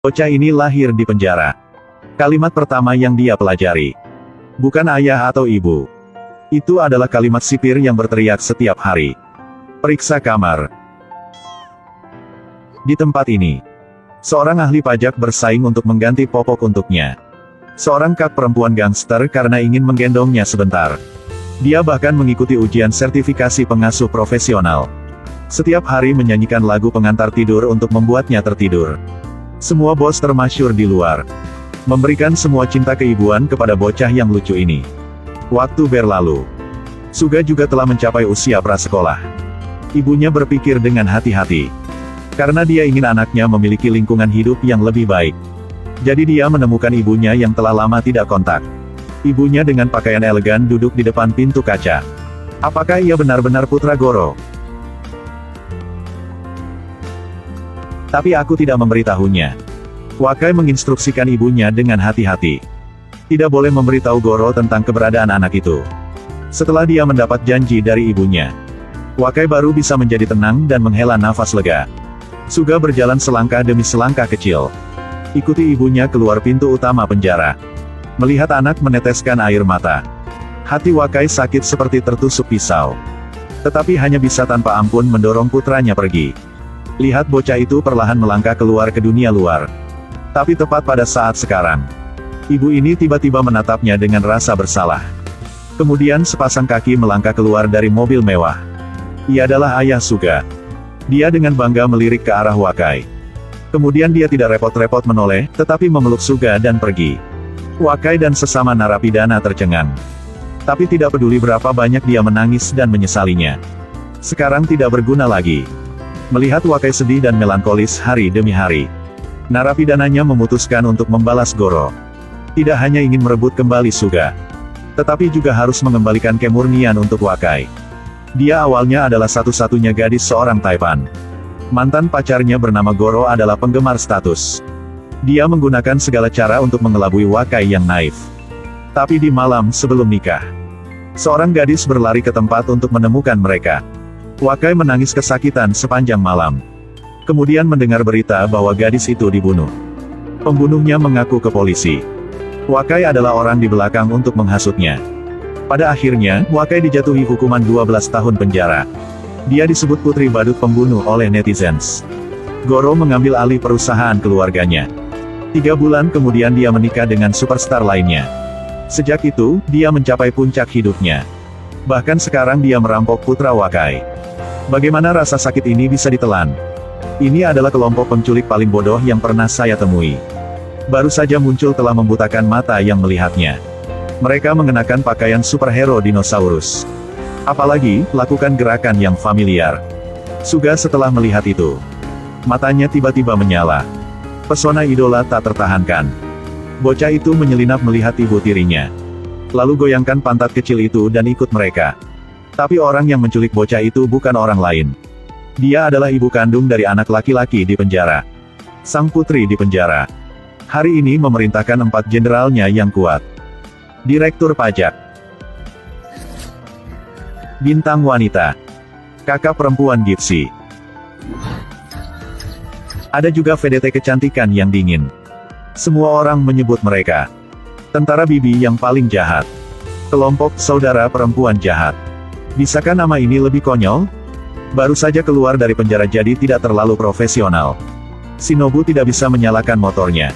Bocah ini lahir di penjara. Kalimat pertama yang dia pelajari. Bukan ayah atau ibu. Itu adalah kalimat sipir yang berteriak setiap hari. Periksa kamar. Di tempat ini, seorang ahli pajak bersaing untuk mengganti popok untuknya. Seorang kak perempuan gangster karena ingin menggendongnya sebentar. Dia bahkan mengikuti ujian sertifikasi pengasuh profesional. Setiap hari menyanyikan lagu pengantar tidur untuk membuatnya tertidur. Semua bos termasyur di luar memberikan semua cinta keibuan kepada bocah yang lucu ini. Waktu berlalu. Suga juga telah mencapai usia prasekolah. Ibunya berpikir dengan hati-hati. Karena dia ingin anaknya memiliki lingkungan hidup yang lebih baik. Jadi dia menemukan ibunya yang telah lama tidak kontak. Ibunya dengan pakaian elegan duduk di depan pintu kaca. Apakah ia benar-benar putra Goro? Tapi aku tidak memberitahunya. Wakai menginstruksikan ibunya dengan hati-hati. Tidak boleh memberitahu Goro tentang keberadaan anak itu. Setelah dia mendapat janji dari ibunya, Wakai baru bisa menjadi tenang dan menghela nafas lega. Suga berjalan selangkah demi selangkah kecil. Ikuti ibunya keluar pintu utama penjara. Melihat anak meneteskan air mata. Hati Wakai sakit seperti tertusuk pisau. Tetapi hanya bisa tanpa ampun mendorong putranya pergi. Lihat bocah itu perlahan melangkah keluar ke dunia luar. Tapi tepat pada saat sekarang, ibu ini tiba-tiba menatapnya dengan rasa bersalah. Kemudian sepasang kaki melangkah keluar dari mobil mewah. Ia adalah ayah Suga. Dia dengan bangga melirik ke arah Wakai. Kemudian dia tidak repot-repot menoleh, tetapi memeluk Suga dan pergi. Wakai dan sesama narapidana tercengang. Tapi tidak peduli berapa banyak dia menangis dan menyesalinya. Sekarang tidak berguna lagi. Melihat Wakai sedih dan melankolis hari demi hari, narapidananya memutuskan untuk membalas Goro. Tidak hanya ingin merebut kembali Suga, tetapi juga harus mengembalikan kemurnian untuk Wakai. Dia awalnya adalah satu-satunya gadis seorang Taipan. Mantan pacarnya bernama Goro adalah penggemar status. Dia menggunakan segala cara untuk mengelabui Wakai yang naif. Tapi di malam sebelum nikah, seorang gadis berlari ke tempat untuk menemukan mereka. Wakai menangis kesakitan sepanjang malam. Kemudian mendengar berita bahwa gadis itu dibunuh. Pembunuhnya mengaku ke polisi. Wakai adalah orang di belakang untuk menghasutnya. Pada akhirnya, Wakai dijatuhi hukuman 12 tahun penjara. Dia disebut putri badut pembunuh oleh netizens. Goro mengambil alih perusahaan keluarganya. 3 bulan kemudian dia menikah dengan superstar lainnya. Sejak itu, dia mencapai puncak hidupnya. Bahkan sekarang dia merampok putra Wakai. Bagaimana rasa sakit ini bisa ditelan? Ini adalah kelompok penculik paling bodoh yang pernah saya temui. Baru saja muncul telah membutakan mata yang melihatnya. Mereka mengenakan pakaian superhero dinosaurus. Apalagi, lakukan gerakan yang familiar. Suga setelah melihat itu, matanya tiba-tiba menyala. Pesona idola tak tertahankan. Bocah itu menyelinap melihat ibu tirinya. Lalu goyangkan pantat kecil itu dan ikut mereka. Tapi orang yang menculik bocah itu bukan orang lain. Dia adalah ibu kandung dari anak laki-laki di penjara. Sang putri di penjara. Hari ini memerintahkan 4 jenderalnya yang kuat. Direktur pajak. Bintang wanita. Kakak perempuan Gypsy. Ada juga VDT kecantikan yang dingin. Semua orang menyebut mereka tentara bibi yang paling jahat. Kelompok saudara perempuan jahat. Bisakah nama ini lebih konyol? Baru saja keluar dari penjara jadi tidak terlalu profesional. Shinobu tidak bisa menyalakan motornya.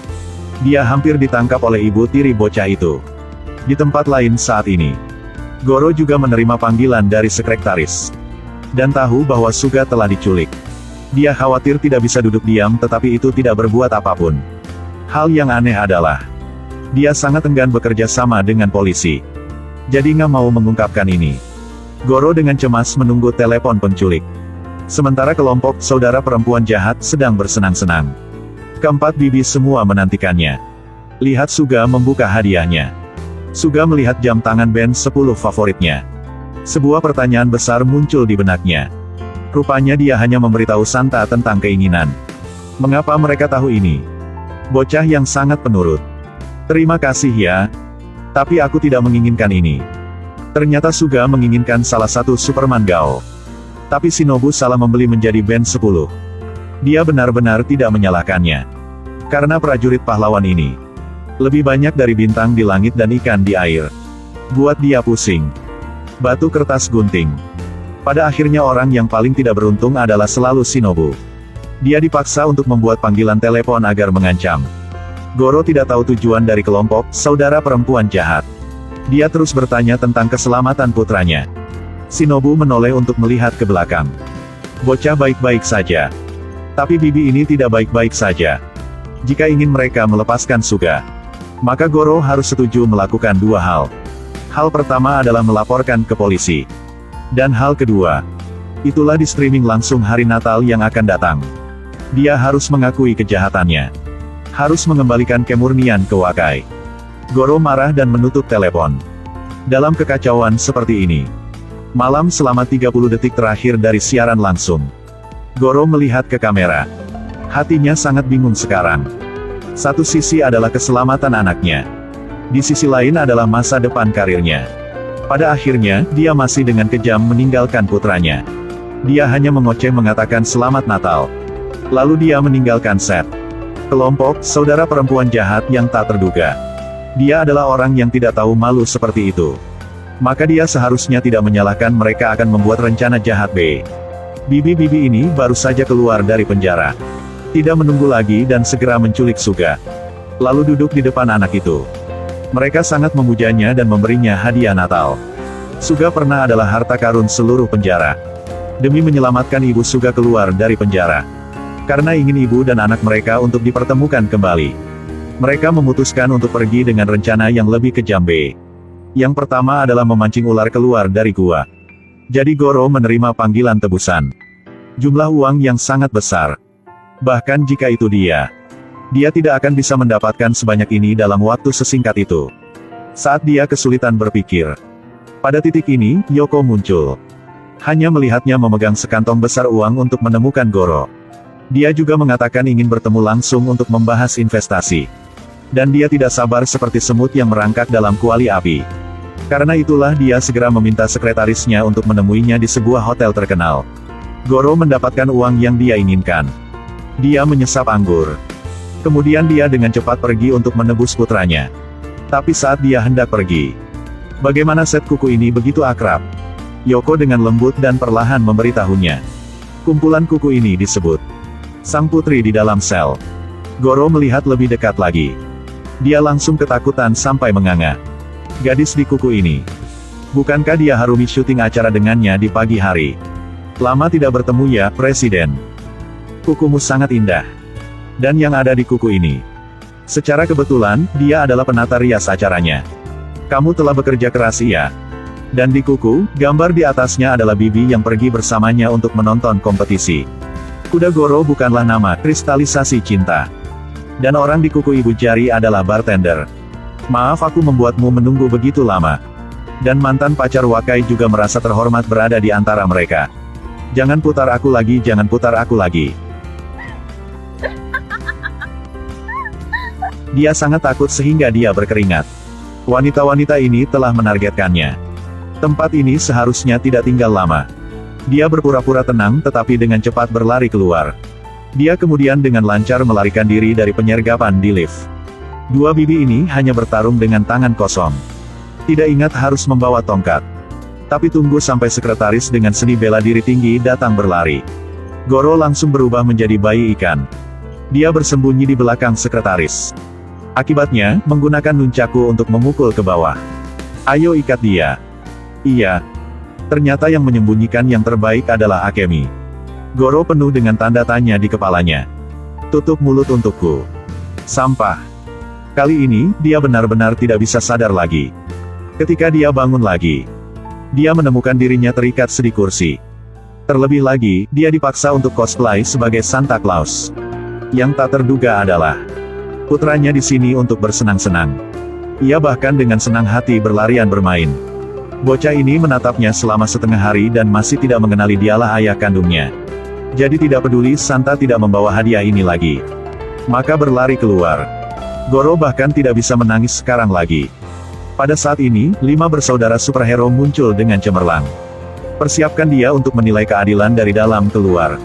Dia hampir ditangkap oleh ibu tiri bocah itu. Di tempat lain saat ini, Goro juga menerima panggilan dari sekretaris. Dan tahu bahwa Suga telah diculik. Dia khawatir tidak bisa duduk diam tetapi itu tidak berbuat apapun. Hal yang aneh adalah, dia sangat enggan bekerja sama dengan polisi. Jadi nggak mau mengungkapkan ini. Goro dengan cemas menunggu telepon penculik. Sementara kelompok saudara perempuan jahat sedang bersenang-senang. Keempat bibi semua menantikannya. Lihat Suga membuka hadiahnya. Suga melihat jam tangan band 10 favoritnya. Sebuah pertanyaan besar muncul di benaknya. Rupanya dia hanya memberitahu Santa tentang keinginan. Mengapa mereka tahu ini? Bocah yang sangat penurut. Terima kasih ya. Tapi aku tidak menginginkan ini. Ternyata Suga menginginkan salah satu Superman Gao. Tapi Shinobu salah membeli menjadi band 10. Dia benar-benar tidak menyalahkannya. Karena prajurit pahlawan ini lebih banyak dari bintang di langit dan ikan di air. Buat dia pusing. Batu kertas gunting. Pada akhirnya orang yang paling tidak beruntung adalah selalu Shinobu. Dia dipaksa untuk membuat panggilan telepon agar mengancam. Goro tidak tahu tujuan dari kelompok saudara perempuan jahat. Dia terus bertanya tentang keselamatan putranya. Shinobu menoleh untuk melihat ke belakang. Bocah baik-baik saja. Tapi bibi ini tidak baik-baik saja. Jika ingin mereka melepaskan Suga, maka Goro harus setuju melakukan dua hal. Hal pertama adalah melaporkan ke polisi. Dan hal kedua, itulah di streaming langsung hari Natal yang akan datang. Dia harus mengakui kejahatannya. Harus mengembalikan kemurnian ke Wakai. Goro marah dan menutup telepon. Dalam kekacauan seperti ini, malam selama 30 detik terakhir dari siaran langsung, Goro melihat ke kamera. Hatinya sangat bingung sekarang. Satu sisi adalah keselamatan anaknya. Di sisi lain adalah masa depan karirnya. Pada akhirnya, dia masih dengan kejam meninggalkan putranya. Dia hanya mengoceh mengatakan selamat Natal. Lalu dia meninggalkan set. Kelompok saudara perempuan jahat yang tak terduga. Dia adalah orang yang tidak tahu malu seperti itu. Maka dia seharusnya tidak menyalahkan mereka akan membuat rencana jahat B. Bibi-bibi ini baru saja keluar dari penjara. Tidak menunggu lagi dan segera menculik Suga. Lalu duduk di depan anak itu. Mereka sangat memujanya dan memberinya hadiah Natal. Suga pernah adalah harta karun seluruh penjara. Demi menyelamatkan ibu Suga keluar dari penjara. Karena ingin ibu dan anak mereka untuk dipertemukan kembali. Mereka memutuskan untuk pergi dengan rencana yang lebih kejam B. Yang pertama adalah memancing ular keluar dari gua. Jadi Goro menerima panggilan tebusan. Jumlah uang yang sangat besar. Bahkan jika itu dia tidak akan bisa mendapatkan sebanyak ini dalam waktu sesingkat itu. Saat dia kesulitan berpikir. Pada titik ini, Yoko muncul. Hanya melihatnya memegang sekantong besar uang untuk menemukan Goro. Dia juga mengatakan ingin bertemu langsung untuk membahas investasi. Dan dia tidak sabar seperti semut yang merangkak dalam kuali api. Karena itulah dia segera meminta sekretarisnya untuk menemuinya di sebuah hotel terkenal. Goro mendapatkan uang yang dia inginkan. Dia menyesap anggur. Kemudian dia dengan cepat pergi untuk menebus putranya. Tapi saat dia hendak pergi, bagaimana set kuku ini begitu akrab? Yoko dengan lembut dan perlahan memberitahunya. Kumpulan kuku ini disebut Sang Putri di dalam sel. Goro melihat lebih dekat lagi. Dia langsung ketakutan sampai menganga. Gadis di kuku ini. Bukankah dia Harumi syuting acara dengannya di pagi hari? Lama tidak bertemu ya, Presiden. Kukumu sangat indah. Dan yang ada di kuku ini. Secara kebetulan, dia adalah penata rias acaranya. Kamu telah bekerja keras iya. Dan di kuku, gambar di atasnya adalah bibi yang pergi bersamanya untuk menonton kompetisi. Kuda Goro bukanlah nama kristalisasi cinta. Dan orang di kuku ibu jari adalah bartender. Maaf aku membuatmu menunggu begitu lama. Dan mantan pacar Wakai juga merasa terhormat berada di antara mereka. Jangan putar aku lagi, jangan putar aku lagi. Dia sangat takut sehingga dia berkeringat. Wanita-wanita ini telah menargetkannya. Tempat ini seharusnya tidak tinggal lama. Dia berpura-pura tenang tetapi dengan cepat berlari keluar. Dia kemudian dengan lancar melarikan diri dari penyergapan di lift. Dua bibi ini hanya bertarung dengan tangan kosong. Tidak ingat harus membawa tongkat. Tapi tunggu sampai sekretaris dengan seni bela diri tinggi datang berlari. Goro langsung berubah menjadi bayi ikan. Dia bersembunyi di belakang sekretaris. Akibatnya, menggunakan nunchaku untuk memukul ke bawah. Ayo ikat dia. Iya. Ternyata yang menyembunyikan yang terbaik adalah Akemi. Goro penuh dengan tanda tanya di kepalanya. Tutup mulut untukku. Sampah. Kali ini, dia benar-benar tidak bisa sadar lagi. Ketika dia bangun lagi, dia menemukan dirinya terikat di kursi. Terlebih lagi, dia dipaksa untuk cosplay sebagai Santa Claus. Yang tak terduga adalah putranya di sini untuk bersenang-senang. Ia bahkan dengan senang hati berlarian bermain. Bocah ini menatapnya selama setengah hari dan masih tidak mengenali dialah ayah kandungnya. Jadi tidak peduli Santa tidak membawa hadiah ini lagi. Maka berlari keluar. Goro bahkan tidak bisa menangis sekarang lagi. Pada saat ini, 5 bersaudara superhero muncul dengan cemerlang. Persiapkan dia untuk menilai keadilan dari dalam keluar.